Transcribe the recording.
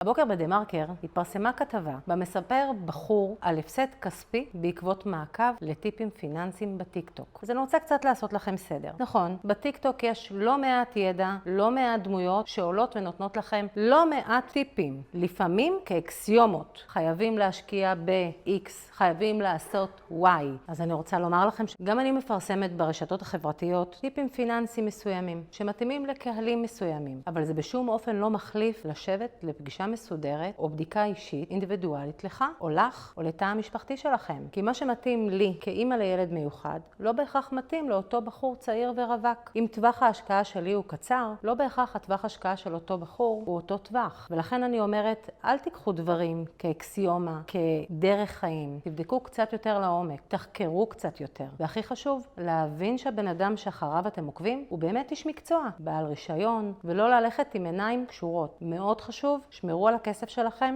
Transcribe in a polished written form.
הבוקר בדה-מרקר התפרסמה כתבה בה מספר בחור על הפסד כספי בעקבות מעקב לטיפים פיננסיים בטיקטוק. אז אני רוצה קצת לעשות לכם סדר. נכון, בטיקטוק יש לא מעט ידע, לא מעט דמויות שעולות ונותנות לכם לא מעט טיפים. לפעמים כאקסיומות. חייבים להשקיע ב-X, חייבים לעשות Y. אז אני רוצה לומר לכם שגם אני מפרסמת ברשתות החברתיות טיפים פיננסיים מסוימים, שמתאימים לקהלים מסוימים. אבל זה בשום אופן לא מחליף לשבת לפגישה מסודרת או בדיקה אישית אינדיבידואלית לך או לך או לתא המשפחתי שלכם. כי מה שמתאים לי כאימא לילד מיוחד לא בהכרח מתאים לאותו בחור צעיר ורווק. אם טווח ההשקעה שלי הוא קצר, לא בהכרח הטווח ההשקעה של אותו בחור הוא אותו טווח. ולכן אני אומרת, אל תיקחו דברים כאקסיומה, כדרך חיים. תבדקו קצת יותר לעומק, תחקרו קצת יותר. והכי חשוב, להבין שהבן אדם שאחריו אתם עוקבים הוא באמת איש מקצוע, בעל רישיון, ולא ללכת עם עיניים קשורות. מאוד חשוב, שמרו על הכסף שלכם